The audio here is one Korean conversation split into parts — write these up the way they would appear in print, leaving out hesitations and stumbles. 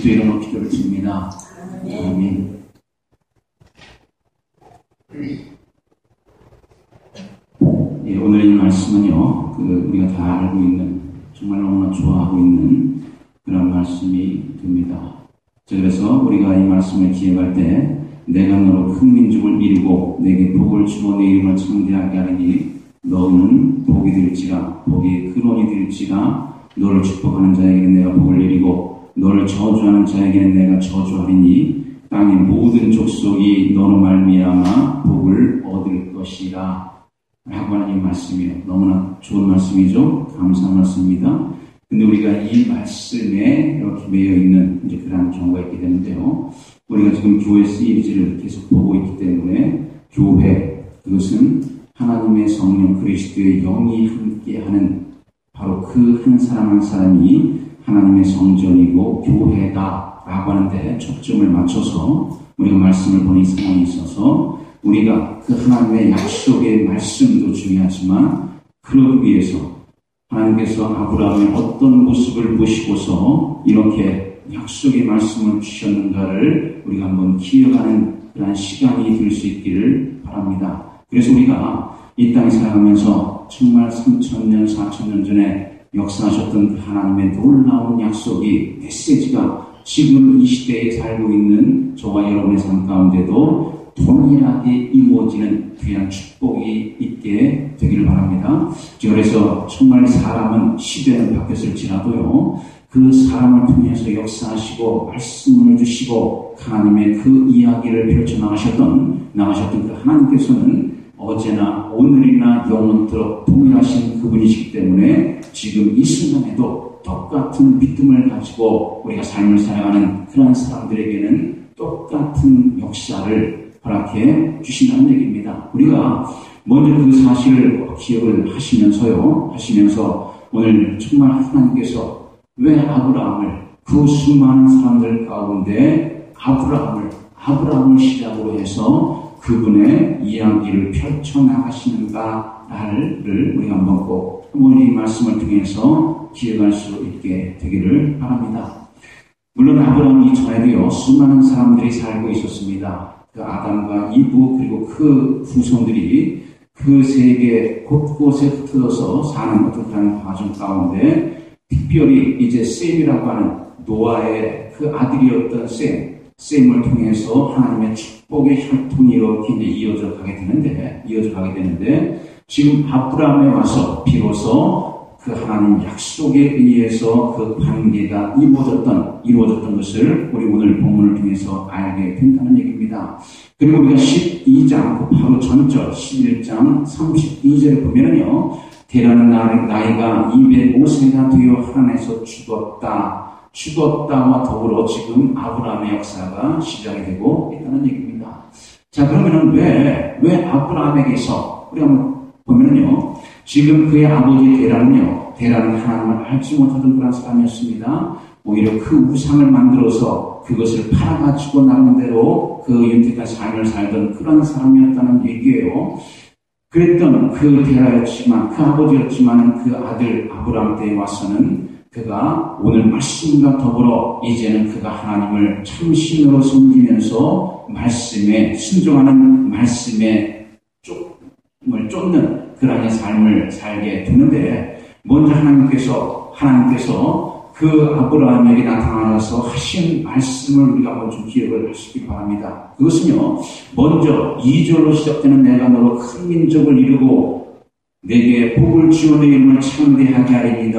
그리스도의 이름으로 기도를 드립니다. 아멘. 예, 오늘의 말씀은요, 우리가 다 알고 있는, 정말 너무나 좋아하고 있는 그런 말씀이 됩니다. 그래서 우리가 이 말씀을 기억할 때, 내가 너로 큰 민족을 이루고 내게 복을 주어 내 이름을 창대하게 하리니 너는 복이 될지라, 복이 근원이 될지라. 너를 축복하는 자에게는 내가 복을 내리고 너를 저주하는 자에게는 내가 저주하리니 땅의 모든 족속이 너로 말미암아 복을 얻을 것이라 라고 하는 이 말씀이에요. 너무나 좋은 말씀이죠. 감사한 말씀입니다. 근데 우리가 이 말씀에 이렇게 매여 있는 이제 그런 경우가 있게 되는데요. 우리가 지금 교회 시리즈를 계속 보고 있기 때문에 교회, 그것은 하나님의 성령 그리스도의 영이 함께하는 바로 그 한 사람 한 사람이 하나님의 성전이고 교회다라고 하는데 초점을 맞춰서 우리가 말씀을 보는 상황이 있어서 우리가 그 하나님의 약속의 말씀도 중요하지만 그러기 위해서 하나님께서 아브라함의 어떤 모습을 보시고서 이렇게 약속의 말씀을 주셨는가를 우리가 한번 기억하는 그런 시간이 될 수 있기를 바랍니다. 그래서 우리가 이 땅에 살아가면서 정말 3,000년, 4,000년 전에 역사하셨던 그 하나님의 놀라운 약속이, 메시지가 지금 이 시대에 살고 있는 저와 여러분의 삶 가운데도 동일하게 이루어지는 귀한 축복이 있게 되기를 바랍니다. 그래서 정말 사람은 시대는 바뀌었을지라도요, 그 사람을 통해서 역사하시고 말씀을 주시고 하나님의 그 이야기를 펼쳐나가셨던 그 하나님께서는 언제나 오늘이나 영원토록 동일하신 그분이시기 때문에 지금 이 순간에도 똑같은 믿음을 가지고 우리가 삶을 살아가는 그런 사람들에게는 똑같은 역사를 허락해 주신다는 얘기입니다. 우리가 먼저 그 사실을 기억을 하시면서 오늘 정말 하나님께서 왜 아브라함을, 그 수많은 사람들 가운데 아브라함을 시작으로 해서 그분의 이야기를 펼쳐나가시는가를 우리가 한번 이 말씀을 통해서 기억할 수 있게 되기를 바랍니다. 물론 아브라함 이전에도요, 수많은 사람들이 살고 있었습니다. 그 아담과 이브 그리고 그 후손들이 그 세계 곳곳에 흩어져서 사는 어떤 그런 과정 가운데 특별히 이제 셈이라고 하는 노아의 그 아들이었던 셈을 통해서 하나님의 축복의 혈통이 이렇게 이어져 가게 되는데 지금 아브라함에 와서 비로소 그 하나님 약속에 의해서 그 관계가 이루어졌던 것을 우리 오늘 본문을 통해서 알게 된다는 얘기입니다. 그리고 우리가 12장, 바로 전절 11장 32절을 보면은요, 데라는 나이가 205세가 되어 하란에서 죽었다와 더불어 지금 아브라함의 역사가 시작이 되고 있다는 얘기입니다. 자, 그러면은 왜 아브라함에게서 우리 한번 보면은요, 지금 그의 아버지 데라는 하나님을 알지 못하던 그런 사람이었습니다. 오히려 그 우상을 만들어서 그것을 팔아가지고 나름대로 그 윤택한 삶을 살던 그런 사람이었다는 얘기예요. 그랬던 그 데라였지만, 그 아버지였지만 그 아들 아브라함 때에 와서는 그가 오늘 말씀과 더불어 이제는 그가 하나님을 참신으로 섬기면서 말씀에 순종하는, 말씀에 쫓는 그런 삶을 살게 되는데, 먼저 하나님께서 그 아브라함에게 나타나서 하신 말씀을 우리가 한번 좀 기억을 하시기 바랍니다. 그것은요, 먼저 2절로 시작되는 내가 너로 큰 민족을 이루고 내게 복을 주어 내 이름을 창대하게 하리니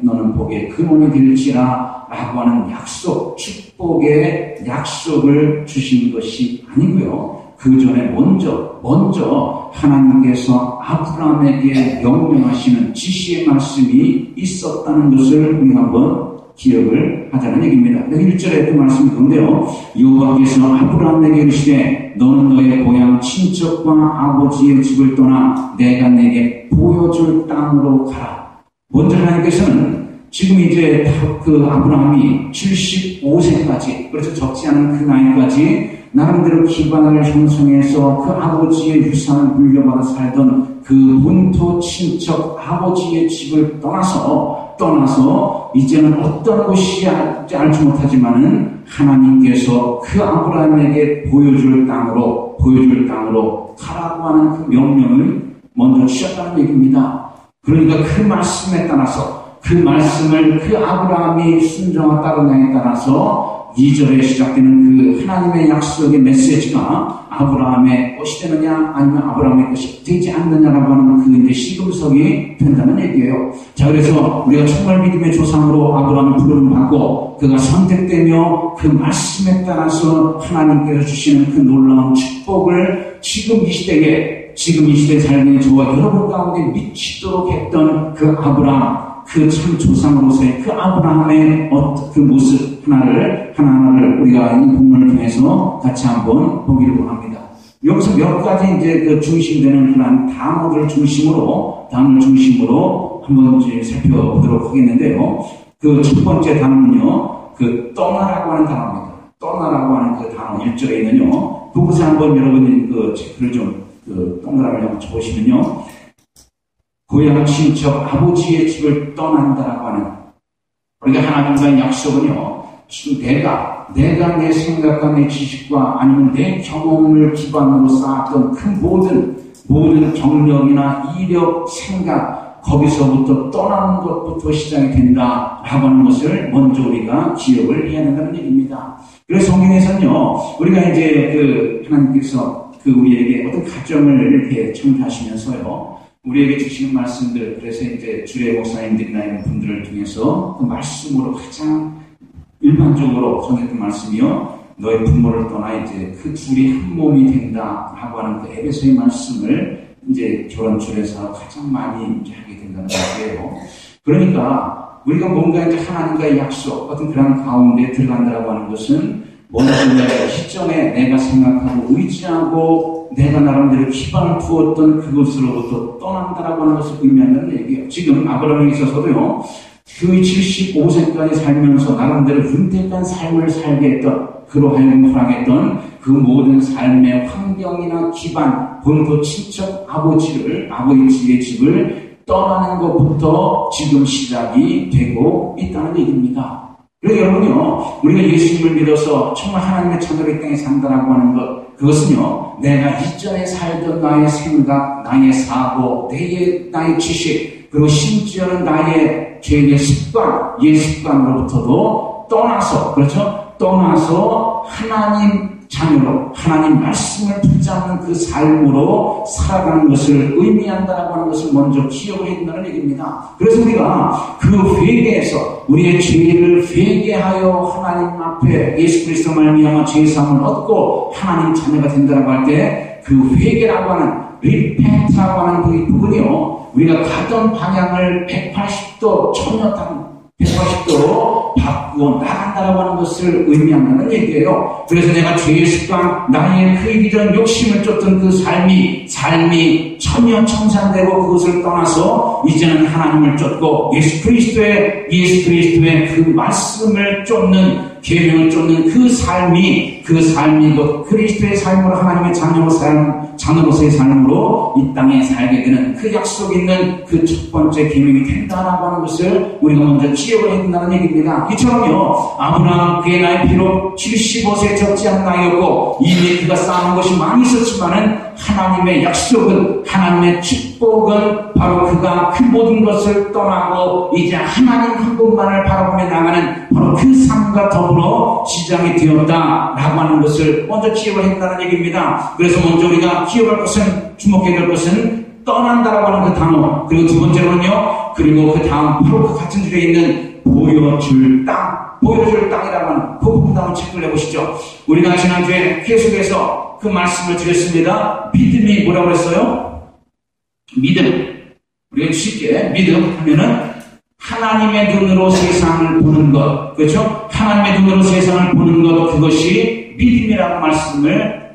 너는 복의 근원이 될지라 라고 하는 약속, 축복의 약속을 주신 것이 아니고요. 그 전에 먼저 하나님께서 아브라함에게 명령하시는 지시의 말씀이 있었다는 것을 우리가 한번 기억을 하자는 얘기입니다. 1절에 그 말씀이 그런데요, 여호와께서 아브라함에게 이르시되 너는 너의 고향 친척과 아버지의 집을 떠나 내가 내게 보여줄 땅으로 가라. 먼저 하나님께서는 지금 이제 그 아브라함이 75세까지, 그래서 적지 않은 그 나이까지 나름대로 기반을 형성해서 그 아버지의 유산을 물려받아 살던 그 본토 친척 아버지의 집을 떠나서 떠나서 이제는 어떤 곳이 알지 못하지만은 하나님께서 그 아브라함에게 보여줄 땅으로 가라고 하는 그 명령을 먼저 주셨다는 얘기입니다. 그러니까 그 말씀에 따라서 그 말씀을 그 아브라함이 순종하 따르냐에 따라서 2절에 시작되는 그 하나님의 약속의 메시지가 아브라함의 것이 되느냐 아니면 아브라함의 것이 되지 않느냐라고 하는 그 이제 시금석이 된다는 얘기예요. 자, 그래서 우리가 정말 믿음의 조상으로 아브라함을 부름을 받고 그가 선택되며 그 말씀에 따라서 하나님께서 주시는 그 놀라운 축복을 지금 이 시대에 살는 저와 여러분 가운데 미치도록 했던 그 아브라함, 그 참 조상으로서의 그 아브라함의 그 모습 하나하나를 우리가 이 본문을 통해서 같이 한번 보기를 원합니다. 여기서 몇 가지 이제 그 중심되는 그런 단어를 중심으로 한번 이제 살펴보도록 하겠는데요. 그 첫 번째 단어는요, 그 떠나라고 하는 단어입니다. 떠나라고 하는 그 단어 1절에 있는요, 그곳에 한번 여러분이 그 체크를 좀 동그라미를 한번 쳐보시면요, 고향 친척 아버지의 집을 떠난다라고 하는, 우리가 하나님과의 약속은요, 내가 내 생각과 내 지식과 아니면 내 경험을 기반으로 쌓았던 그 모든 경력이나 이력, 생각, 거기서부터 떠나는 것부터 시작이 된다라고 하는 것을 먼저 우리가 기억을 해야 한다는 얘기입니다. 그래서 성경에서는요, 우리가 이제 하나님께서 우리에게 어떤 가정을 이렇게 창조하시면서요, 우리에게 주시는 말씀들, 그래서 이제 주례 목사님들이나 이런 분들을 통해서 그 말씀으로 가장 일반적으로 전했던 말씀이요, 너의 부모를 떠나 이제 그 둘이 한 몸이 된다라고 하는 그 에베소의 말씀을 이제 결혼줄에서 가장 많이 이제 하게 된다는 거예요. 그러니까 우리가 뭔가 이제 하나님과의 약속, 어떤 그런 가운데 들어간다라고 하는 것은 먼저 시점에 내가 생각하고 의지하고 내가 나름대로 기반을 두었던 그것으로부터 떠난다라고 하는 것을 의미한다는 얘기예요. 지금 아브라함에 있어서도요, 그 75세까지 살면서 나름대로 윤택한 삶을 살게 했던, 그로 하여금 허락했던 그 모든 삶의 환경이나 기반, 본토 친척 아버지의 집을 떠나는 것부터 지금 시작이 되고 있다는 얘기입니다. 그래서 여러분요, 우리가 예수님을 믿어서 정말 하나님의 자녀로 이 땅에 산다라고 하는 것, 그것은요, 내가 이전에 살던 나의 생각, 나의 사고, 나의 지식, 그리고 심지어는 나의 죄의 습관, 옛 습관으로부터도 떠나서 하나님 자녀로, 하나님 말씀을 붙잡는 그 삶으로 살아가는 것을 의미한다라고 하는 것을 먼저 기억을 해야 된다는 얘기입니다. 그래서 우리가 그 회개에서 우리의 죄를 회개하여 하나님 앞에 예수 그리스도 말미암아 죄의 사함을 얻고 하나님 자녀가 된다라고 할 때 그 회개라고 하는 리펜트라고 하는 그 부분이요, 우리가 가던 방향을 180도 천여탕 180도로 바꾸어 나간다라고 하는 것을 의미한다는 얘기예요. 그래서 내가 죄의 습관, 나의 그 이런 욕심을 쫓던 그 삶이 천년청산되고 그것을 떠나서 이제는 하나님을 쫓고 예수 그리스도의 그 말씀을 쫓는, 계명을 쫓는 그 삶이 곧 그리스도의 삶으로 하나님의 자녀로서의 삶으로 이 땅에 살게 되는 그 약속 있는 그 첫 번째 계명이 된다라고 하는 것을 우리가 먼저 기억을 해야 된다는 얘기입니다. 이처럼요, 아브라함 그의 나이 비록 75세에 적지 않은 나이였고 이미 그가 쌓은 것이 많이 있었지만은 하나님의 약속은, 하나님의 축복은 바로 그가 그 모든 것을 떠나고 이제 하나님 한 분만을 바라보며 나가는 바로 그 삶과 더불어 시작이 되었다라고 하는 것을 먼저 기억을 했다는 얘기입니다. 그래서 먼저 우리가 기억할 것은, 주목해야 될 것은 떠난다라고 하는 그 단어, 그리고 두 번째로는요, 그리고 그 다음 바로 그 같은 줄에 있는 보여줄 땅이라고 하는 그 부분 한번 체크를 해보시죠. 우리가 지난주에 계속해서 그 말씀을 드렸습니다. 믿음이 뭐라고 했어요? 믿음. 우리가 쉽게 믿음 하면은 하나님의 눈으로 세상을 보는 것, 그렇죠? 하나님의 눈으로 세상을 보는 것, 그것이 믿음이라고 말씀을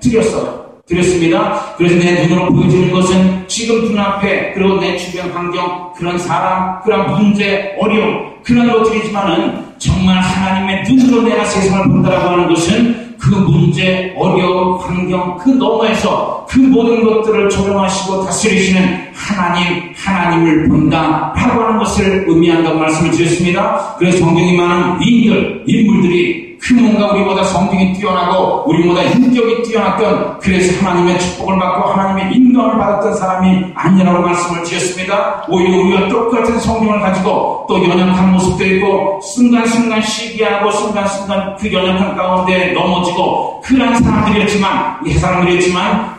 드렸습니다. 그래서 내 눈으로 보여지는 것은 지금 눈앞에, 그리고 내 주변 환경, 그런 사람, 그런 문제, 어려움, 그런 것들이지만은 정말 하나님의 눈으로 내가 세상을 본다라고 하는 것은 그 문제, 어려움, 환경, 그 너머에서 그 모든 것들을 조정하시고 다스리시는 하나님을 본다 라고 하는 것을 의미한다고 말씀을 드렸습니다. 그래서 성경이 많은 인물들이 그 뭔가 우리보다 성경이 뛰어나고 우리보다 인격이 뛰어났던, 그래서 하나님의 축복을 받고 하나님의 인도를 받았던 사람이 아니라고 말씀을 드렸습니다. 오히려 우리가 똑같은 성경을 가지고 또 연약한 모습도 있고 순간순간 시기하고 순간순간 그 연약한 가운데 넘어지고 그런 사람들이었지만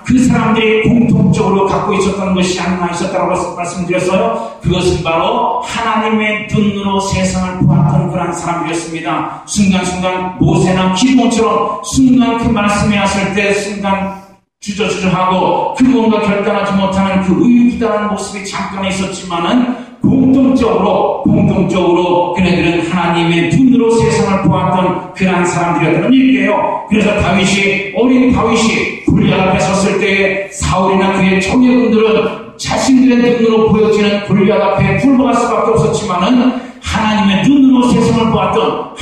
그 사람들이 공통적으로 갖고 있었던 것이 하나 있었다고 말씀드렸어요. 그것은 바로 하나님의 눈으로 세상을 보았던 그런 사람들이었습니다. 순간순간 모세나 기도처럼 순간 그 말씀이 왔을 때 순간 주저주저하고 그 뭔가 결단하지 못하는 그 의기다는 모습이 잠깐 있었지만은 공통적으로 그네들은 하나님의 눈으로 세상을 보았던 그러한 사람들이었다는 얘기예요. 그래서 어린 다윗이 골리앗 앞에 섰을 때에 사울이나 그의 청년들은 자신들의 눈으로 보여지는 골리앗 앞에 굴복할 수밖에 없었지만은 하나님의 눈으로 세상을 보았던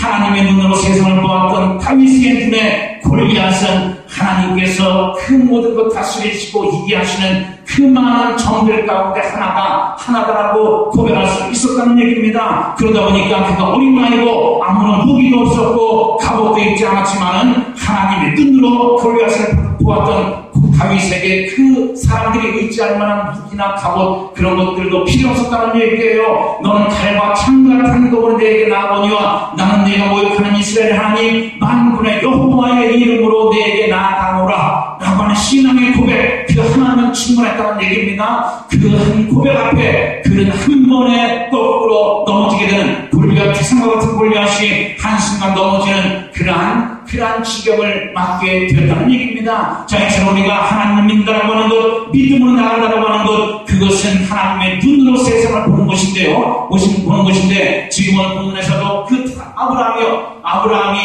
다윗의 눈에 골리앗은 하나님께서 그 모든 것 다스리시고 이기게 하시는 그 많은 정들 가운데 하나다라고 고백할 수 있었다는 얘기입니다. 그러다 보니까 그가 어린 나이고 아무런 무기도 없었고 갑옷도 입지 않았지만은 하나님의 눈으로 골리앗을 보았던 다윗에게 그 사람들이 의지할 만한 무기나 갑옷 그런 것들도 필요 없었다는 얘기예요. 너는 칼과 창 같은 것으로 내게 나아오니와 나는 내가 모욕하는 이스라엘 하나님 만군의 여호와의 이름으로 내게 나아가노라 라고 하는 신앙의 고백, 그 하나님은 충분했다는 얘기입니다. 그 한 고백 앞에 그는 한 번에 거꾸로 넘어지게 되는 골리앗, 태산과 같은 골리앗이 한순간 넘어지는 그러한 지경을 맞게 되었다는 얘기입니다. 자, 이처럼 우리가 하나님을 믿는다고 하는 것, 믿음으로 나간다고 하는 것, 그것은 하나님의 눈으로 세상을 보는 것인데요. 보는 것인데, 지금 오늘 본문에서도 그 아브라함이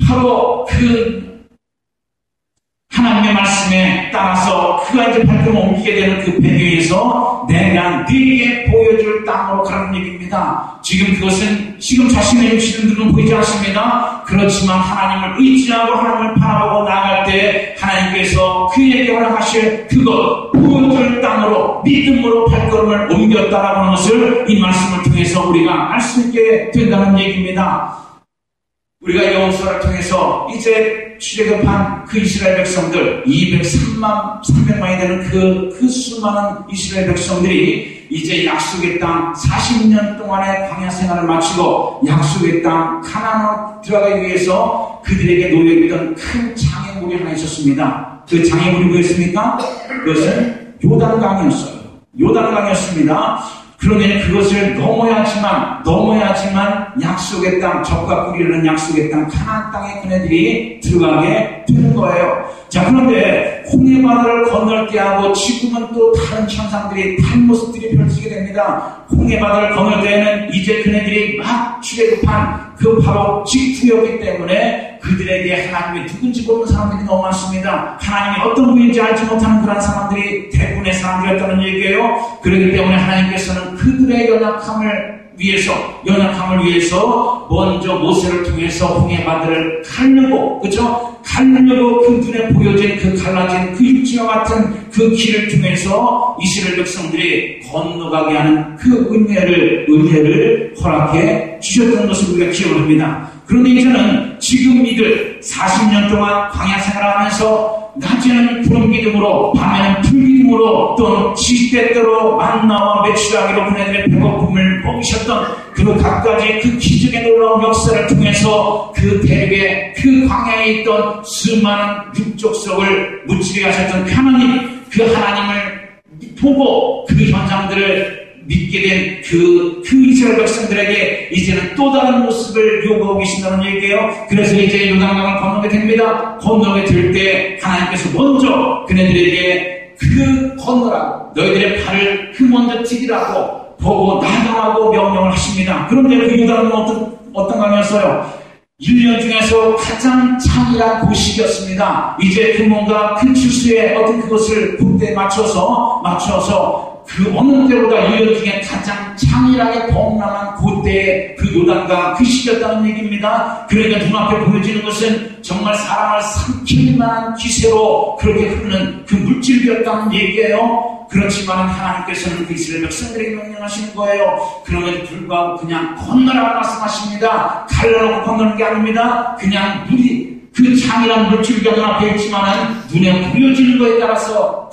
바로 그 하나님의 말씀에 따라서 그가 이제 발걸음을 옮기게 되는 그 배경에서 내가 네게 보여줄 땅으로 가라는 얘기입니다. 지금 자신의 육신은 눈은 보이지 않습니다. 그렇지만 하나님을 의지하고 하나님을 바라보고 나아갈 때 하나님께서 그에게 허락하실 그것 보여줄 땅으로 믿음으로 발걸음을 옮겼다라고 하는 것을 이 말씀을 통해서 우리가 알 수 있게 된다는 얘기입니다. 우리가 여호수아를 통해서 이제 출애굽한 그 이스라엘 백성들 300만이 되는 그 수많은 이스라엘 백성들이 이제 약속의 땅 40년 동안의 광야 생활을 마치고 약속의 땅 가나안으로 들어가기 위해서 그들에게 놓여있던 큰 장애물이 하나 있었습니다. 그 장애물이 뭐였습니까? 그것은 요단강이었습니다. 그러면 그것을 넘어야지만 약속의 땅, 적과 꿀이라는 약속의 땅, 가나안 땅에 그네들이 들어가게 되는 거예요. 자, 그런데 홍해바다를 건널 때하고 지금은 또 다른 모습들이 펼치게 됩니다. 홍해바다를 건널 때에는 이제 그네들이 막 출애굽한 그 바로 직후였기 때문에 그들에게 하나님이 누군지 모르는 사람들이 너무 많습니다. 하나님이 어떤 분인지 알지 못하는 그런 사람들이 대부분의 사람들이었다는 얘기예요. 그렇기 때문에 하나님께서는 그들의 연약함을 위해서 먼저 모세를 통해서 홍해바다를 가르려고 그 눈에 보여진 그 갈라진 그 육지와 같은 그 길을 통해서 이스라엘 백성들이 건너가게 하는 그 은혜를 허락해 주셨던 것을 우리가 기억을 합니다. 그런데 이제는 지금 이들 40년 동안 광야 생활하면서 낮에는 구름 기둥으로 밤에는 불 기둥으로 또는 시대대로 만나와 매출하기로 그네들의 배고픔을 먹이셨던 그 갖가지 그 기적의 놀라운 역사를 통해서 그 대륙에 그 광야에 있던 수많은 육족석을 무찌르게 하셨던 그 하나님을 보고 그 현상들을 믿게 된 그 이스라엘 백성들에게 이제는 또 다른 모습을 요구하고 계신다는 얘기예요. 그래서 이제 요단강을 건너게 됩니다. 건너게 될 때 하나님께서 먼저 그네들에게 건너라고 너희들의 발을 먼저 디디라고 보고 나가라고 명령을 하십니다. 그런데 그 요단은 어떤 강이었어요? 1년 중에서 가장 찬이란 고시기였습니다. 이제 그 주수의 어떤 그것을 그때 맞춰서 그 어느 때보다 1년 중에 가장 창일하게 범람한 그때의 그 요단과 그 시기였다는 얘기입니다. 그러니까 눈앞에 보여지는 것은 정말 사람을 삼킬 만한 기세로 그렇게 흐르는 그 물질이었다는 얘기예요. 그렇지만 하나님께서는 그 이스라엘 백성들에게 명령하시는 거예요. 그럼에도 불구하고 그냥 건너라고 말씀하십니다. 갈라놓고 건너는 게 아닙니다. 그냥 물이 그 창이란 물줄기가 눈앞에 있지만은 눈에 보여지는 거에 따라서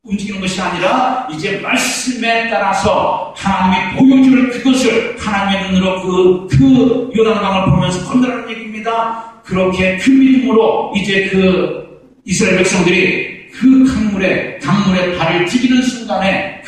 움직이는 것이 아니라 이제 말씀에 따라서 하나님이 보여줄 그것을 하나님의 눈으로 그 요단강을 보면서 건너라는 얘기입니다. 그렇게 그 믿음으로 이제 그 이스라엘 백성들이 그 강물에 발을 디디는 순간에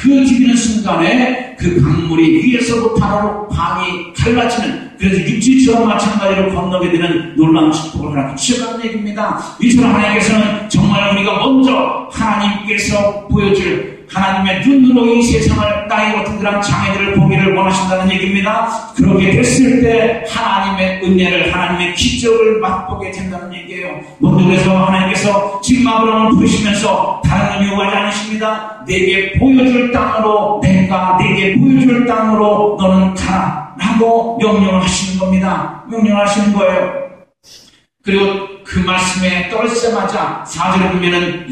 그 강물이 위에서부터 아래로 반이 갈라지는, 그래서 육지처럼 마찬가지로 건너게 되는 놀라운 축복을 하나님께 주셨다는 얘기입니다. 이처럼 하나님께서는 정말 우리가 먼저 하나님께서 보여줄 하나님의 눈으로 이 세상을 나의 같은 그런 장애들을 보기를 원하신다는 얘기입니다. 그렇게 됐을 때 하나님의 은혜를, 하나님의 기적을 맛보게 된다는 얘기예요. 먼저 그래서 하나님께서 지금 아브라함을 부르시면서 다른 의미 요구하지 않으십니다. 내게 보여줄 땅으로, 내게 보여줄 땅으로 너는 가라 라고 명령을 하시는 겁니다. 명령을 하시는 거예요. 그리고 그 말씀에 떨어지자마자 4절에 보면은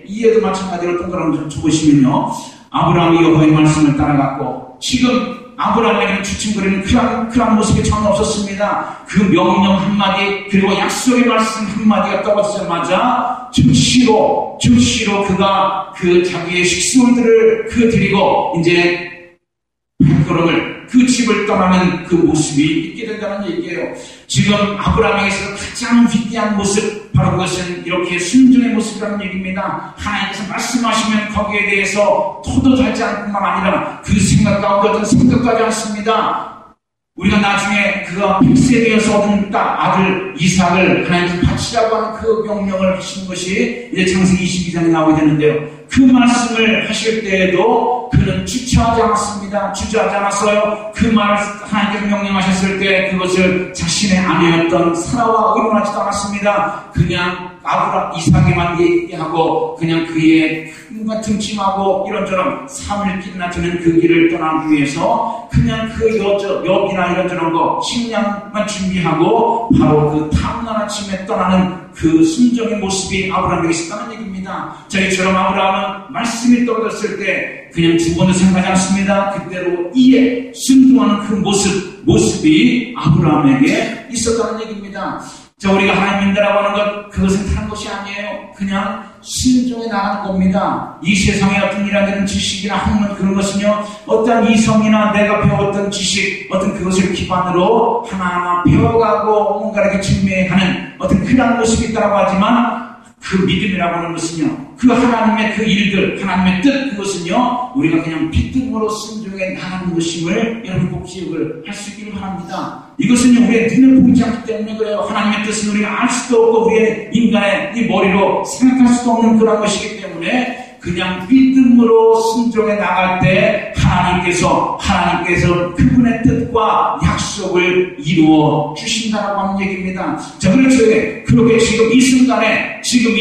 이해도 마찬가지로 동그라미 좀 쳐보시면요. 아브라함이 여호와의 말씀을 따라갔고, 지금 아브라함에게는 주춤거리는 그런 모습이 전혀 없었습니다. 그 명령 한마디, 그리고 약속의 말씀 한마디가 떨어지자마자 즉시로 그가 그 자기의 식수들을 드리고 이제 발걸음을 그 집을 떠나는 그 모습이 있게 된다는 얘기예요. 지금 아브라함에게서 가장 위대한 모습, 바로 그것은 이렇게 순종의 모습이라는 얘기입니다. 하나님께서 말씀하시면 거기에 대해서 토도하지 않을 뿐만 아니라 그 생각 가운데 어떤 생각하지 않습니다. 우리가 나중에 그가 100세 되어서 얻은 아들 이삭을 하나님께서 바치라고 하는 그 명령을 하신 것이 이제 창세기 22장에 나오게 되는데요. 그 말씀을 하실 때에도 그는 주저하지 않았습니다. 주저하지 않았어요. 그 말을 하나님께서 명령하셨을 때 그것을 자신의 아내였던 사라와 의논하지도 않았습니다. 그냥 이삭에만 얘기하고 그냥 그의 뭔가 등짐하고 이런저런 3일 길이나 되는 그 길을 떠나기 위해서 그냥 그 엽이나 이런저런 거 식량만 준비하고 바로 그 다음날 아침에 떠나는 그 순종의 모습이 아브라함에게 있었다는 얘기입니다. 저희처럼 아브라함은 말씀이 떨어졌을 때 그냥 죽어도 생각하지 않습니다. 그대로 이에 순종하는 그 모습이 아브라함에게 있었다는 얘기입니다. 자, 우리가 하나님 믿는다라고 하는 것, 그것은 다른 것이 아니에요. 그냥 순종해 나가는 겁니다. 이 세상에 어떤 일하는 지식이나 학문 그런 것은요, 어떤 이성이나 내가 배웠던 지식, 어떤 그것을 기반으로 하나하나 배워가고 뭔가 이렇게 증명하는 어떤 그런 모습이 있다고 하지만, 그 믿음이라고 하는 것은요, 그 하나님의 그 일들, 하나님의 뜻, 그것은요, 우리가 그냥 믿음으로 순종해 나가는 것임을 여러분 꼭 기억을 할 수 있기를 바랍니다. 이것은요, 우리의 눈에 보이지 않기 때문에 그래요. 하나님의 뜻은 우리가 알 수도 없고, 우리의 인간의 이 머리로 생각할 수도 없는 그런 것이기 때문에, 그냥 믿음으로 순종해 나갈 때 하나님께서 그분의 뜻과 약속을 이루어 주신다라고 하는 얘기입니다. 자, 그렇죠. 그렇게 지금 이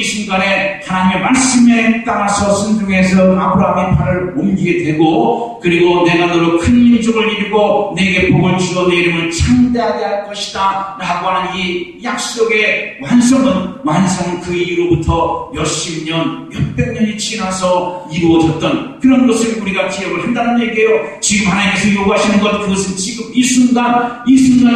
순간에 하나님의 말씀에 따라서 순종해서 아브라함의 발을 옮기게 되고, 그리고 내가 너로 큰 민족을 이루고 내게 복을 주어 내 이름을 창대하게 할 것이다 라고 하는 이 약속의 완성은 그 이후로부터 몇십 년, 몇백 년이 지나서 이루어졌던 그런 것을 우리가 기억을 한다는 얘기예요. 지금 하나님께서 요구하시는 것, 그것은 지금 이 순간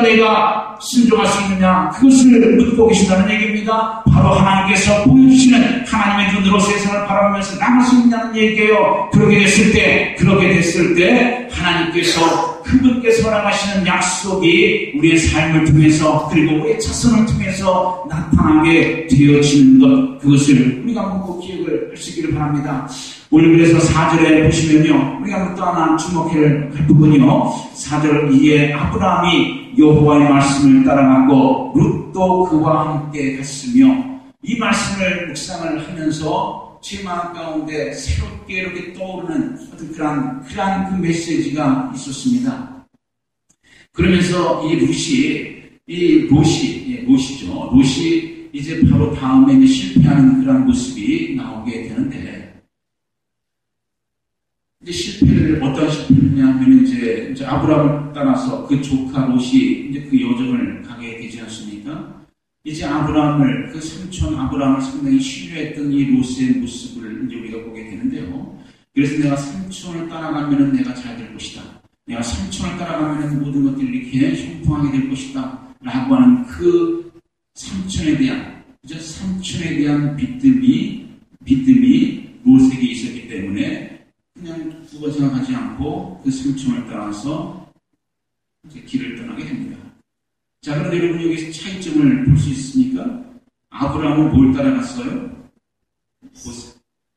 내가 순종할 수 있느냐, 그것을 묻고 계신다는 얘기입니다. 바로 하나님께서 보여주시는 하나님의 눈으로 세상을 바라보면서 나갈 수 있냐는 얘기예요. 그렇게 됐을 때 하나님께서 그분께서 허락하시는 약속이 우리의 삶을 통해서, 그리고 우리의 자손을 통해서 나타나게 되어지는 것, 그것을 우리가 한번 꼭 기억을 할 수 있기를 바랍니다. 오늘 그래서 4절에 보시면요, 우리가 한번 또 하나 주목할 부분이요, 4절 이에 아브라함이 여호와의 말씀을 따라가고 룻도 그와 함께 갔으며, 이 말씀을 묵상을 하면서 제 마음 가운데 새롭게 이렇게 떠오르는 어떤 그러한 그 메시지가 있었습니다. 그러면서 이 롯이 이제 바로 다음에 실패하는 그런 모습이 나오게 되는데, 이제 실패를 어떤 실패냐 하면 이제 아브라함을 따라서 그 조카 롯이 이제 그 여정을 가게 되지 않습니까? 이제 아브라함을 그 삼촌 아브라함을 상당히 신뢰했던 이 롯의 모습을 이제 우리가 보게 되는데요. 그래서 내가 삼촌을 따라가면은 내가 잘 될 것이다. 내가 삼촌을 따라가면은 모든 것들이 이렇게 형통하게 될 것이다. 라고 하는 그 삼촌에 대한 믿음이 롯에게 있었기 때문에 그냥 두고 생각하지 않고 그 삼촌을 따라서 이제 길을 떠나게 됩니다. 자, 그런데 여러분 여기서 차이점을 볼 수 있습니까? 아브라함은 뭘 따라갔어요?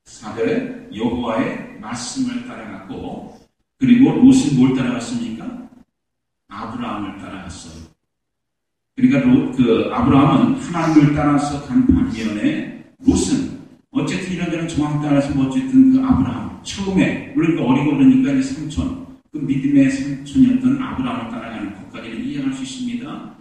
4절에 여호와의 말씀을 따라갔고, 그리고 롯은 뭘 따라갔습니까? 아브라함을 따라갔어요. 그러니까 아브라함은 하나님을 따라서 간 반면에 롯은 어쨌든 이런저런 정황 따라서 어쨌든 그 아브라함 처음에 물론 어리고 그러니까 이제 삼촌 그 믿음의 삼촌이었던 아브라함을 따라가는 것까지는 이해할 수 있습니다.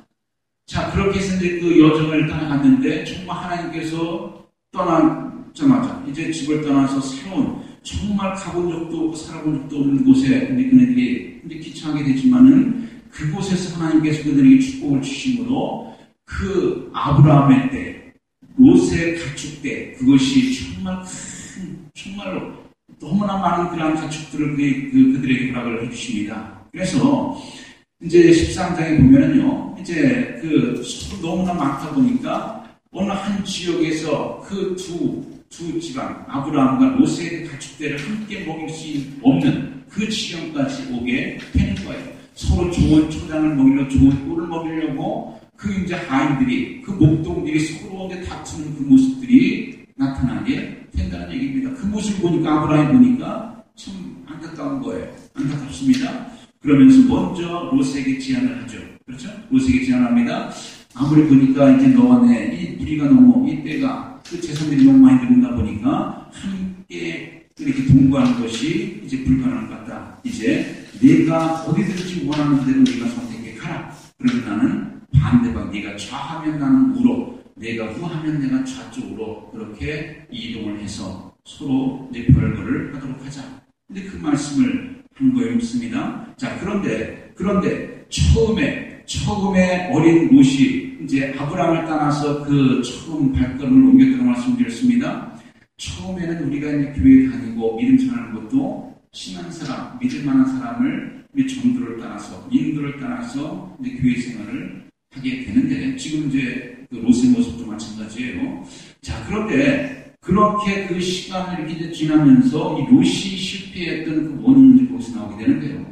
자, 그렇게 해서 이제 그 여정을 따라갔는데 정말 하나님께서 떠나자마자 이제 집을 떠나서 새로운 정말 가본 적도 없고 살아본 적도 없는 곳에 이제 그네들이 이제 기차하게 되지만은 그곳에서 하나님께서 그들에게 축복을 주심으로 그 아브라함의 때, 롯의 가축 때 그것이 정말로 너무나 많은 그러한 가축들을 그들에게 허락을 해주십니다. 그래서 이제 13장에 보면은요, 이제 너무나 많다 보니까 어느 한 지역에서 그 두 집안, 아브라함과 롯의 가축들을 함께 먹일 수 없는 그 지역까지 오게 되는 거예요. 서로 좋은 초장을 먹이려고, 좋은 꿀을 먹이려고 그 이제 하인들이, 그 목동들이 서로 다투는 그 모습들이 나타나게 된다는 얘기입니다. 그 모습을 보니까, 아브라함이 보니까 참 안타까운 거예요. 안타깝습니다. 그러면서 먼저 롯에게 제안을 하죠. 그렇죠? 롯에게 제안합니다. 아무리 보니까 이제 너와 내 이 무리가 너무 이 때가 그 재산들이 너무 많이 들어온다 보니까 함께 이렇게 동거하는 것이 이제 불가능한 것 같다. 이제 내가 어디든지 원하는 대로 네가 선택해 가라. 그러면 나는 반대방, 네가 좌하면 나는 우로, 내가 우하면 내가 좌쪽으로 그렇게 이동을 해서 서로 이제 별거를 하도록 하자. 근데 그 말씀을 한 거에 묻습니다. 자, 그런데 처음에 어린 롯이 이제 아브라함을 따라서 그 처음 발걸음을 옮겼다고 말씀드렸습니다. 처음에는 우리가 이제 교회 다니고 믿음 전하는 것도 신한 사람, 믿을 만한 사람을 전도를 따라서, 인도를 따라서 이제 교회 생활을 하게 되는데, 지금 이제 그 롯의 모습도 마찬가지예요. 자, 그런데 그렇게 그 시간을 이렇게 지나면서 이 롯이 실패했던 그 원인이 거기서 나오게 되는데요.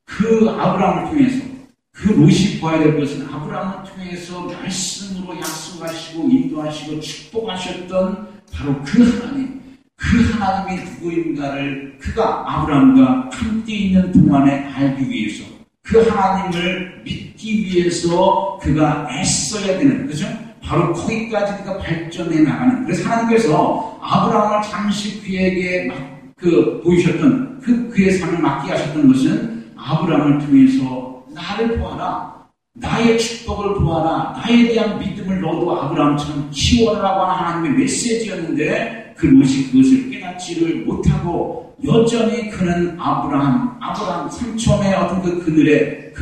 그 아브라함을 통해서, 그 롯이 봐야 될 것은 아브라함을 통해서 말씀으로 약속하시고 인도하시고 축복하셨던 바로 그 하나님이 누구인가를 그가 아브라함과 함께 있는 동안에 알기 위해서, 그 하나님을 믿기 위해서 그가 애써야 되는, 그죠? 바로 거기까지 그가 발전해 나가는. 그래서 하나님께서 아브라함을 잠시 그에게 보이셨던 그의 삶을 맡게 하셨던 것은 아브라함을 통해서 나를 보아라, 나의 축복을 보아라, 나에 대한 믿음을 너도 아브라함처럼 키워라라고 하는 하나님의 메시지였는데, 그 롯이 그것을 깨닫지를 못하고 여전히 그는 아브라함 삼촌의 어떤 그늘에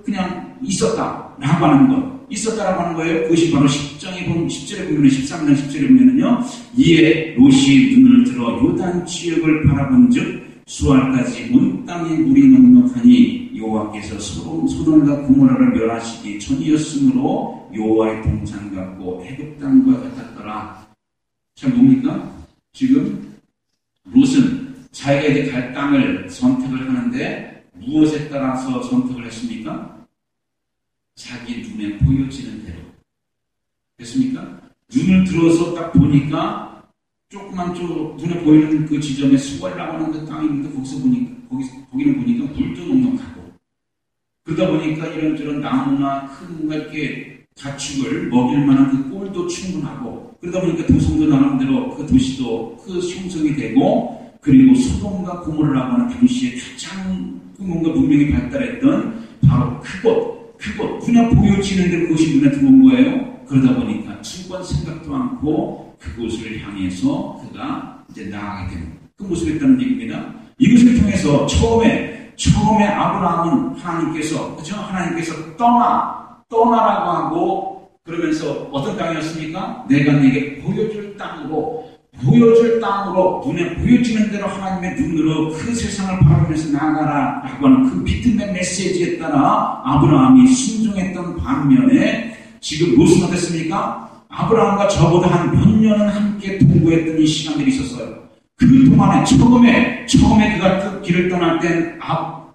그냥 있었다라고 하는 거예요. 그것이 바로 10절에 보면 13장 10절에 보면은요, 이에 롯이 눈을 들어 요단 지역을 바라본즉 수알까지 온 땅에 물이 넉넉하니 여호와께서 소돔과 고모라를 멸하시기 전이었으므로 여호와의 동산 같고 애굽 땅과 같았더라. 자, 뭡니까? 지금 롯은 자기가 이제 갈 땅을 선택을 하는데 무엇에 따라서 선택을 했습니까? 자기 눈에 보여지는 대로. 됐습니까? 눈을 들어서 딱 보니까 조그만 눈에 보이는 그 지점에 수월이라고 하는 그 땅이 있는데 거기는 보니까 물도 넉넉하고, 그러다 보니까 이런저런 나무나 큰 뭔가 이렇게 가축을 먹일 만한 그 꼴도 충분하고, 그러다 보니까 도성도 나름대로 그 도시도 그 형성이 되고, 그리고 소돔과 고모라라고 하는 당시에 가장 뭔가 문명이 발달했던 바로 그곳 눈에 보여지는데 그것이 눈에 들어온 거예요. 그러다 보니까 두 번 생각도 않고 그곳을 향해서 그가 이제 나아가게 되는, 그 모습이었다는 얘기입니다. 이것을 통해서 처음에 아브라함은 하나님께서 떠나라고 하고 그러면서 어떤 땅이었습니까? 내가 내게 보여줄 땅으로 눈에 보여지는 대로 하나님의 눈으로 그 세상을 바라보면서 나아가라 라고 하는 그 비트맨 메시지에 따라 아브라함이 순종했던 반면에 지금 무슨 어땠습니까? 아브라함과 저보다 한 몇 년은 함께 동거했던 이 시간들이 있었어요. 그 동안에 처음에 그가 그 길을 떠날 땐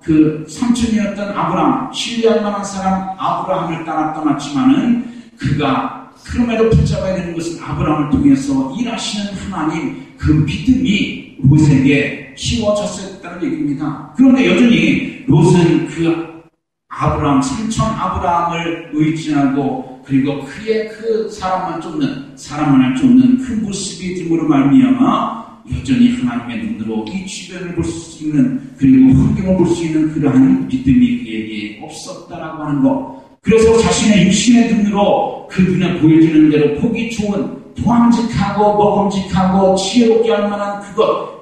그 삼촌이었던 아브라함, 신뢰할 만한 사람 아브라함을 떠났지만은 그가 그럼에도 붙잡아야 되는 것은 아브라함을 통해서 일하시는 하나님 그 믿음이 롯에게 키워졌었다는 얘기입니다. 그런데 여전히 롯은 그 아브라함, 삼촌 아브라함을 의지하고 그리고 그의 그 사람만 쫓는 그 모습이 됨으로 말미암아 여전히 하나님의 눈으로 이 주변을 볼 수 있는 그리고 환경을 볼 수 있는 그러한 믿음이 그에게 없었다라고 하는 것. 그래서 자신의 육신의 눈으로 그 눈에 보여지는 대로 보기 좋은 보암직하고 먹음직하고 지혜롭게 할 만한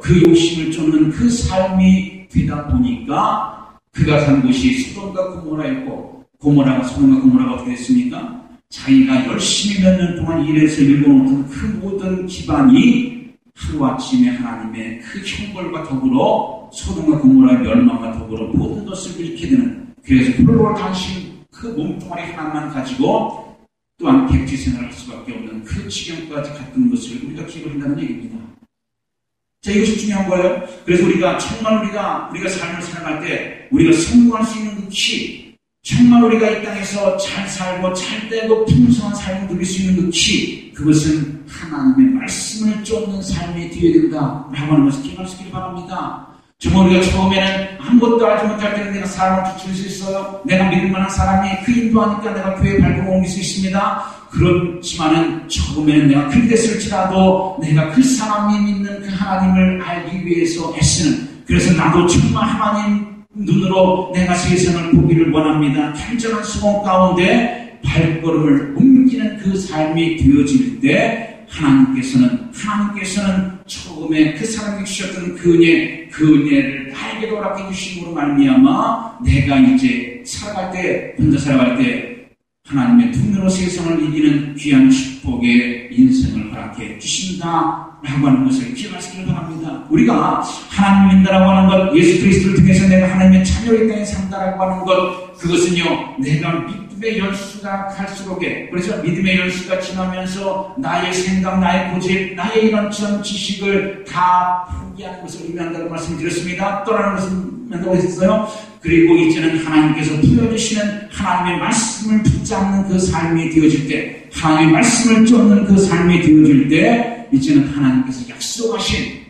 그 욕심을 쫓는 그 삶이 되다 보니까 그가 산 곳이 소돔과 고모라였고 소돔과 고모라가 어떻게 됐습니까? 자기가 열심히 몇 년 동안 일해서 일궈놓던 그 모든 기반이 하루아침에 하나님의 그 형벌과 더불어 소돔과 고모라의 멸망과 더불어 모든 것을 잃게 되는 그래서 홀로 당신 그 몸뚱아리 하나만 가지고 또한 백지 생활을 할 수밖에 없는 그 지경까지 갔던 것을 우리가 기억을 한다는 얘기입니다. 자, 이것이 중요한 거예요. 그래서 우리가 정말 우리가 삶을 살아갈 때 우리가 성공할 수 있는 그 키, 정말 우리가 이 땅에서 잘 살고 잘 되고 풍성한 삶을 누릴 수 있는 그 키, 그것은 하나님의 말씀을 쫓는 삶이 되어야 된다라고 하는 것을 기억하시길 바랍니다. 정말 우리가 처음에는 아무것도 알지 못할 때는 내가 사람을 쫓을 수 있어요. 내가 믿을 만한 사람이 그 인도하니까 내가 교회에 발걸음 옮길 수 있습니다. 그렇지만은 처음에는 내가 그렇게 됐을지라도 내가 그 사람이 믿는 그 하나님을 알기 위해서 애쓰는 그래서 나도 정말 하나님 눈으로 내가 세상을 보기를 원합니다. 단전한 수고 가운데 발걸음을 옮기는 그 삶이 되어질 때 하나님께서는 처음에 그 사람에게 주셨던 그 은혜를 나에게도 허락해 주심으로 말미암아 내가 이제 혼자 살아갈 때 하나님의 눈으로 세상을 이기는 귀한 축복의 인생을 허락해 주신다라고 하는 것을 기억하시길 바랍니다. 우리가 하나님 믿는다라고 하는 것, 예수 그리스도를 통해서 내가 하나님의 자녀의 땅에 산다라고 하는 것, 그것은요 내가 믿음의 연수가 갈수록에 그래서 믿음의 연수가 지나면서 나의 생각, 나의 고집, 나의 이런 전 지식을 다 포기하는 것을 의미한다고 말씀드렸습니다. 떠나는 것을 의미한다고 했어요. 그리고 이제는 하나님께서 부여주시는 하나님의 말씀을 붙잡는 그 삶이 되어질 때 하나님의 말씀을 쫓는 그 삶이 되어질 때 이제는 하나님께서 약속하신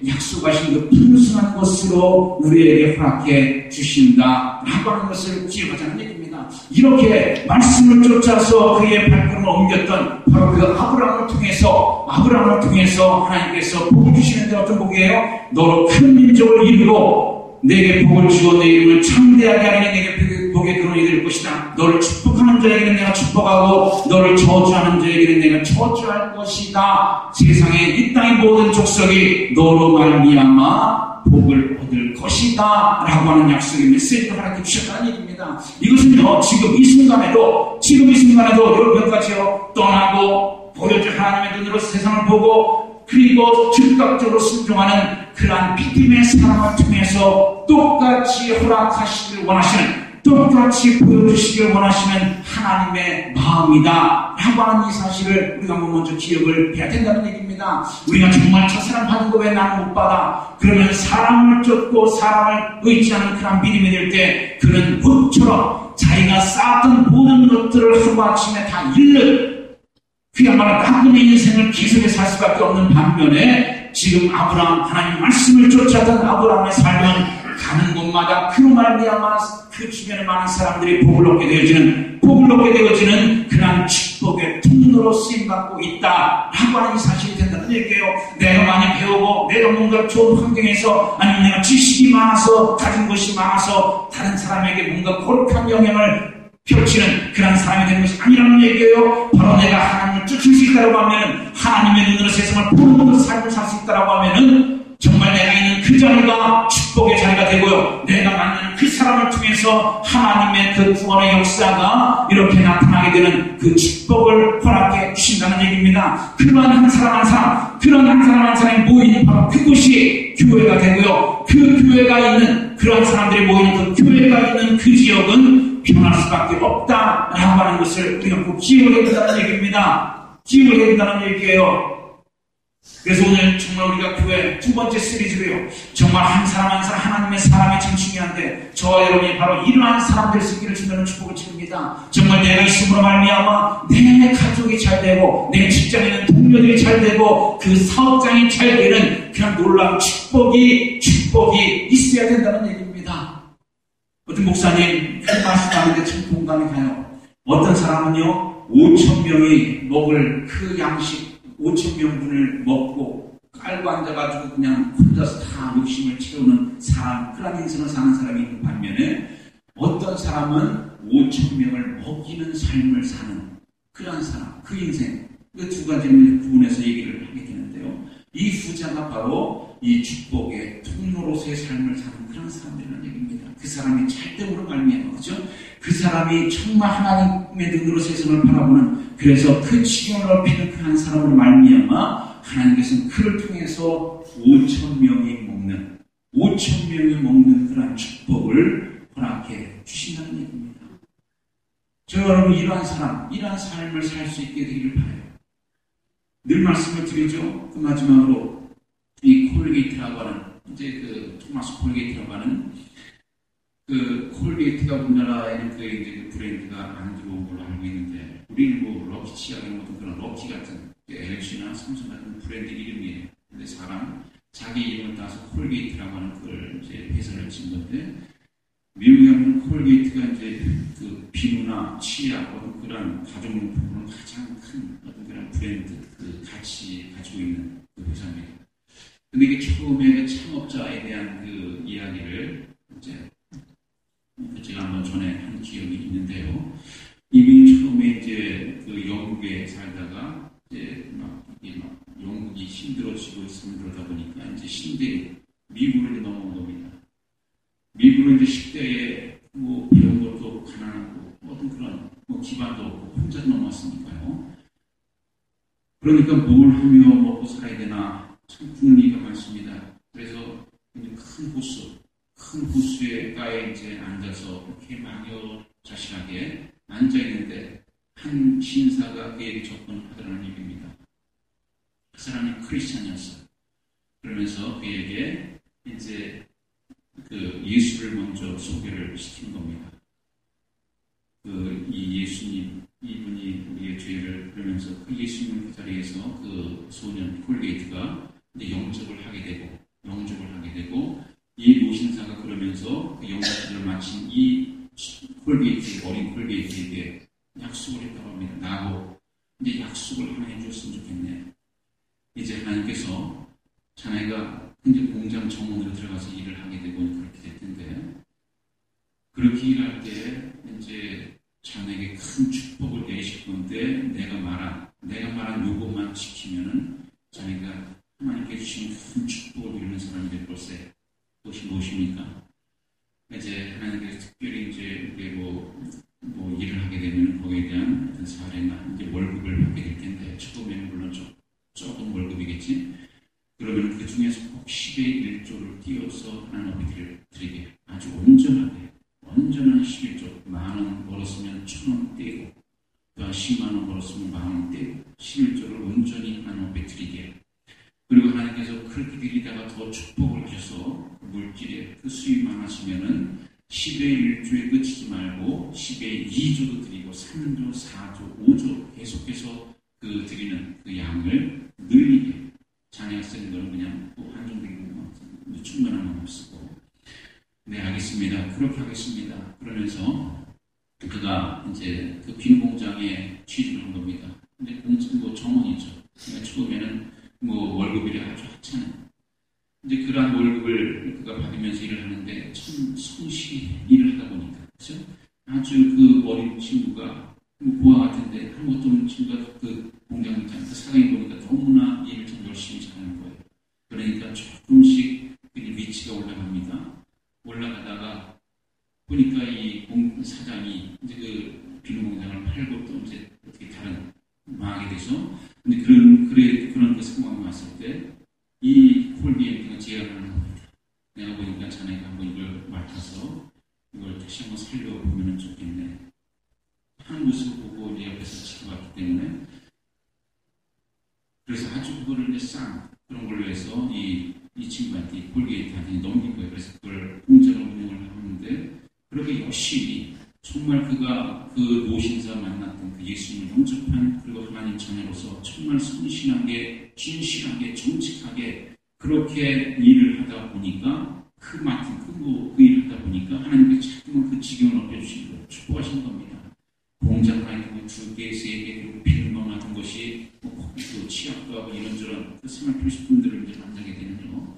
그 풍성한 것으로 우리에게 허락해 주신다라고 하는 것을 기억하자는 얘기입니다. 이렇게 말씀을 쫓아서 그의 발걸음을 옮겼던 바로 그 아브라함을 통해서 하나님께서 복을 주시는데 어떤 복이에요? 너로 큰 민족을 이루고 내게 복을 주어 내 이름을 창대하게 하리니 내게 복의 근원이 될 것이다. 너를 축복하는 자에게는 내가 축복하고 너를 저주하는 자에게는 내가 저주할 것이다. 세상의 이 땅의 모든 족속이 너로 말미암아 복을 얻을 것이다 라고 하는 약속의 메시지를 하나님께 주셨다는 얘기입니다. 이것은요 지금 이 순간에도 여러 몇 가지요 떠나고 보여줄 하나님의 눈으로 세상을 보고 그리고 즉각적으로 순종하는 그러한 믿음의 사랑을 통해서 똑같이 허락하시길 원하시는 똑같이 보여주시길 원하시는 하나님의 마음이다 라고 하는 이 사실을 우리가 먼저 기억을 해야 된다는 얘기입니다. 우리가 정말 저 사람 받는 거 왜 나는 못 받아? 그러면 사람을 쫓고 사람을 의지하는 그런 믿음이 될 때 그는 흙처럼 자기가 쌓았던 모든 것들을 하루아침에 다 잃는 그야말로 나쁜 인생을 계속해서 살 수밖에 없는 반면에 지금 하나님 말씀을 쫓아던 아브라함의 삶은 가는 곳마다 그로 말미암아 그 주변에 많은 사람들이 복을 얻게 되어지는 그런 축복의 통로로 쓰임받고 있다라고 하는 이 사실이 된다는 얘기예요. 내가 많이 배우고 내가 뭔가 좋은 환경에서 아니면 내가 지식이 많아서 가진 것이 많아서 다른 사람에게 뭔가 고룩한 영향을 펼치는 그런 사람이 되는 것이 아니라는 얘기예요. 바로 내가 하나님을 쫓을 수 있다고 하면 하나님의 눈으로 세상을 보는 삶을 살 수 있다고 하면 정말 내가 있는 그 그 자리가 축복의 자리가 되고요. 내가 만나는 그 사람을 통해서 하나님의 그 구원의 역사가 이렇게 나타나게 되는 그 축복을 허락해 주신다는 얘기입니다. 그러한 한 사람 한 사람, 그런 한 사람 한 사람이 모이는 바로 그곳이 교회가 되고요. 그 교회가 있는, 그러한 사람들이 모이는 그 교회가 있는 그 지역은 변할 수밖에 없다라고 하는 것을 우리가 꼭 기억을 해야 된다는 얘기입니다. 기억을 해야 된다는 얘기예요. 그래서 오늘 정말 우리가 교회 두 번째 시리즈로요. 정말 한 사람 한 사람 하나님의 사람이 참 중요한데 저와 여러분이 바로 이러한 사람들 쓰기를 준다는 축복을 드립니다. 정말 내가 있음으로 말미암아 내 가족이 잘 되고 내 직장에 있는 동료들이 잘 되고 그 사업장이 잘 되는 그런 놀라운 축복이 있어야 된다는 얘기입니다. 어떤 목사님 그 말씀하는데 참 공감이 가요. 어떤 사람은요 5,000명이 먹을 그 양식 5,000명분을 먹고 깔고 앉아가지고 그냥 혼자서 다 욕심을 채우는 사람, 그런 인생을 사는 사람이 있는 반면에 어떤 사람은 5,000명을 먹이는 삶을 사는 그런 사람, 그 인생, 그 두 가지를 구분해서 얘기를 하게 되는데요. 이 후자가 바로 이 축복의 통로로서의 삶을 사는 그런 사람들이라는 얘기입니다. 그 사람이 찰떡으로 말미암아, 그죠? 그 사람이 정말 하나님의 눈으로 세상을 바라보는, 그래서 그 지경을 넓히는 그 한 사람으로 말미암아 하나님께서는 그를 통해서 5,000명이 먹는 그런 축복을 허락해 주신다는 얘기입니다. 저 여러분 이러한 삶을 살 수 있게 되기를 바라요. 늘 말씀을 드리죠. 그 마지막으로 이 콜게이트라고 하는, 이제 그 토마스 콜게이트라고 하는 그 콜게이트가 우리나라에는 그 이제 그 브랜드가 안 들어온 걸로 알고 있는데, 우리는 뭐 럭키 치약이나 뭐 그런 럭키 같은 LG나 삼성 같은 브랜드 이름이에요. 근데 자기 이름을 따서 콜게이트라고 하는 그걸 이제 회사를 진 건데, 미국에 하면 콜게이트가 이제 그 비누나 치약 어떤 그런 가정용품으로 가장 큰 어떤 그런 브랜드 그 가치 가지고 있는 그 회사입니다. 근데 이게 처음에 그 창업자에 대한 그 이야기를 이제 제가 한번 전에 한 기억이 있는데요. 이분이 처음에 이제 그 영국에 살다가 이제 막 영국이 힘들어지고 있으면 그러다 보니까 이제 신대리 미국으로 이제 넘어온 겁니다. 미국은 이제 10대에 뭐 배운 것도 가난하고 어떤 그런 뭐 기반도 없고 혼자 넘어왔으니까요. 그러니까 뭘 하며 먹고 살아야 되나 참 궁리가 많습니다. 그래서 큰 호수에 가에 이제 앉아서 이렇게 막연자실하게 앉아 있는데 한 신사가 그에게 접근하더라는 얘기입니다. 그 사람이 크리스찬이었어요. 그러면서 그에게 이제 그 예수를 먼저 소개를 시킨 겁니다. 이 예수님, 이분이 우리의 죄를, 그러면서 그 예수님 그 자리에서 그 소년 콜게이트가 이제 영접을 하게 되고, 이 노신사가 그러면서 그 영접을 마친 이 콜게이트, 어린 콜게이트에게 약속을 했다고 합니다. 나하고 이제 약속을 하나 해줬으면 좋겠네. 이제 하나님께서 자네가 이제 공장 정원으로 들어가서 일을 하게 되고 그렇게 됐던데, 그렇게 일할 때 이제 자네에게 큰 축복을 내실 건데 내가 말한 요것만 지키면은 자네가 하나님께 주신 큰 축복을 누리는 사람이 될 것에, 그것이 무엇입니까? 이제 하나님께서 특별히 이제 뭐 일을 하게 되면 거기에 대한 어떤 사례나 이제 월급을 받게 될 텐데, 처음에는 물론 조금 월급이겠지. 그러면 그 중에서 꼭 10의 1조를 띄워서 하나님 앞에 드리게, 아주 온전한 11조, 10,000원 벌었으면 1,000원 떼고, 또 100,000원 벌었으면 10,000원 떼고, 11조를 온전히 하나님 앞에 드리게. 그리고 하나님께서 그렇게 드리다가 더 축복을 주셔서 물질에 그 수입 많아지면은 10의 1조에 끝이지 말고 10의 2조도 드리고 3조, 4조, 5조 계속해서 그 드리는 그 양을 늘리게. 자네가 쓰는 거는 그냥 또 한정된 거 충분한 건 없고, 네 알겠습니다. 그렇게 하겠습니다. 그러면서 그가 이제 그 비누공장에 취직을 한 겁니다. 근데 공장 정원이죠. 그러니까 처음에는 뭐 월급이라 아주 하찮은, 이제 그러한 월급을 그가 받으면서 일을 하는데 참 성실히 일을 하다 보니까, 그렇죠? 아주 그 어린 친구가 고아 같은데 한 것도 없는 친구가 그 공장장 그 사장이 보니까 너무나 일을 좀 열심히 잘하는 거예요. 그러니까 조금씩 위치 보니까 이 사장이 이제 그 비누 공장을 팔고 또 이제 어떻게 다른 망하게 되죠. 근데 그런 그 상황이 왔을 때 이 콜비엔트가 제안하는 겁니다. 내가 보니까 자네가 한번 이걸 맡아서 이걸 다시 한번 살려보면 좋겠네. 하는 모습을 보고 내 옆에서 지켜봤기 때문에 그래서 아주 그거를 이제 그런 걸로 해서 이 친구한테 콜비엔트한테 넘긴 거예요. 그래서 그걸 공짜로 운영을 하는데 그렇게 열심히 정말 그가 그 노신사 만났던 그 예수님을 영접한 그리고 하나님 자녀로서 정말 성실하게 진실하게 정직하게 그렇게 일을 하다 보니까 그 일을 하다 보니까 하나님께서 자꾸만 그 지경을 높여주시고 축복하신 겁니다. 공장 다니고 2개, 3개 그리고 비누만 같은 것이 또 치약도 하고 이런저런 그 생활 필수품들을 이제 만나게 되는요.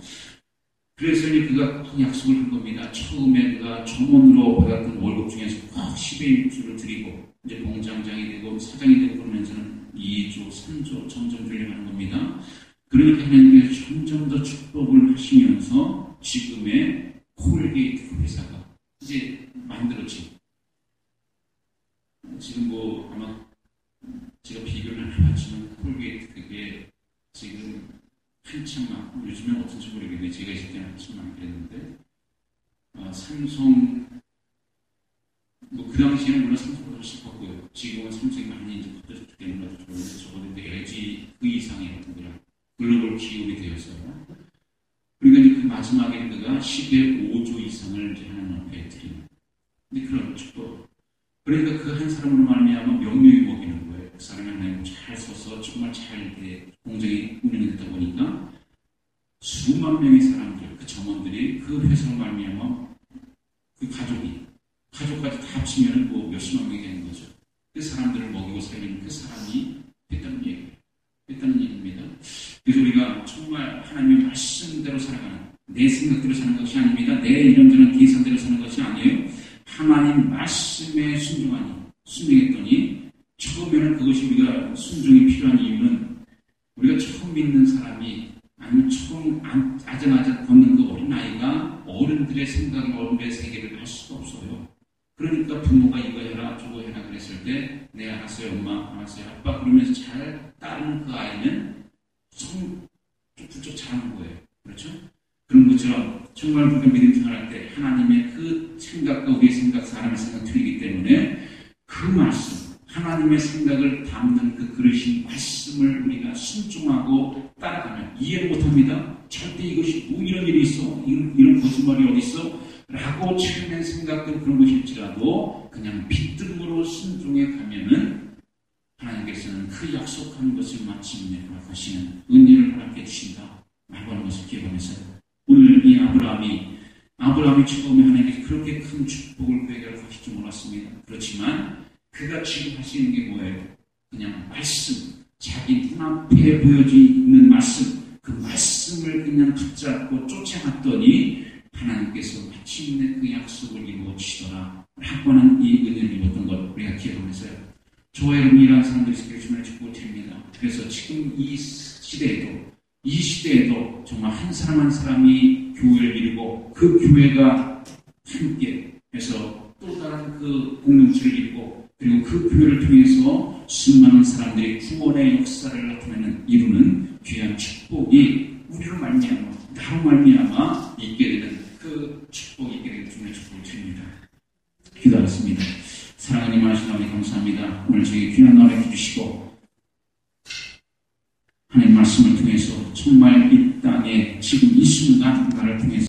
그래서 이제 그가 약속을 한 겁니다. 처음에 그가 점원으로 받았던 월급 중에서 꼭 10의 1조를 드리고 이제 공장장이 되고 사장이 되고 그러면서는 2조, 3조 점점 늘려가는 겁니다. 그러니까 하나님께서 점점 더 축복을 하시면서 지금의 콜게이트 회사가 이제 만들어진 지금 뭐 아마 제가 비교를 해봤지만 콜게이트 그게 지금 한참 막 요즘엔 어떤지 모르겠는데 제가 있을 때는 한참 막 그랬는데 삼성 뭐 그 당시에는 물론 삼성보다 훨씬 컸고요. 지금은 삼성이 많이 이제 커졌기 때문에 좋은데 적어도 LG 그 이상의 어떤 그런 글로벌 기업이 되었어요. 그러니까 이제 그 마지막에 그가 10에 5조 이상을 이제 하나님 앞에 드리는 근데 그런 축복. 그러니까 그 한 사람으로 말미암아 명명이 먹이는 거예요. 그 사람이 하나님 잘 서서 정말 잘 공장이 운영이 되다 보니까 수만 명의 사람들, 그 점원들이 그 회사로 말미암아 그 가족까지 다 합치면 뭐 몇십만 명이 되는 거죠. 그 사람들을 먹이고 살리는 그 사람이 됐다는 얘기입니다. 그래서 우리가 정말 하나님의 말씀대로 살아가는 내 생각대로 사는 것이 아닙니다. 내 이런저런 계산대로 사는 것이 아니에요. 하나님 말씀에 순종했더니 처음에는 그것이 우리가 순종이 필요한 이유는 우리가 처음 믿는 사람이 아니면 처음 아장아장 걷는 그 어린아이가 어른들의 생각을 어른들의 세계를 할 수가 없어요. 그러니까 부모가 이거 해라 저거 해라 그랬을 때 네 알았어요 엄마 알았어요 아빠 그러면서 잘 따르는 그 아이는 쭉쭉 자라는 거예요. 그렇죠? 그런 것처럼 정말 우리가 믿음 생활할 때 하나님의 그 생각과 우리의 생각, 사람의 생각 틀리기 때문에 그 말씀, 하나님의 생각을 담는 그 그릇인 말씀을 우리가 순종하고 따라가면 이해를 못합니다. 절대 이것이 뭐 이런 일이 있어, 이런 거짓말이 어디 있어? 라고 처음에 생각된 그런 것일지라도 그냥 믿음으로 순종해 가면은 하나님께서는 그 약속한 것을 마침내 허락하시는 은혜를 허락해 주신다. 라고 하는 것을 기억하면서 오늘 이 아브라함이 처음에 하나님께서 그렇게 큰 축복을 그에게 하실지 몰랐습니다. 그렇지만 그가 지금 하시는 게 뭐예요? 그냥 말씀, 자기 눈앞에 보여지는 말씀, 그 말씀을 그냥 붙잡고 쫓아갔더니 하나님께서 마침내 그 약속을 이루어주시더라 라고 하는 이 은혜를 입었던 것 우리가 기억하면서요. 저와 여러분이라는 사람들이 있을 주님을 축복을 드립니다. 그래서 지금 이 시대에도 정말 한 사람 한 사람이 교회를 이루고 그 교회가 함께 해서 또 다른 그 공동체를 이루고 그리고 그 교회를 통해서 수많은 사람들이 구원의 역사를 나타내는 이루는 귀한 축복이 우리로 말미암아 나로 말미암아 있게 되는 그 축복이 있게 되는 주님의 축복을 드립니다. 기도하겠습니다. 사랑하는 하나님 아버지 감사합니다. 오늘 저희 귀한 나라에 주시고 하나님 말씀을 통해서 정말 이 땅에 지금 이 순간 나를 통해서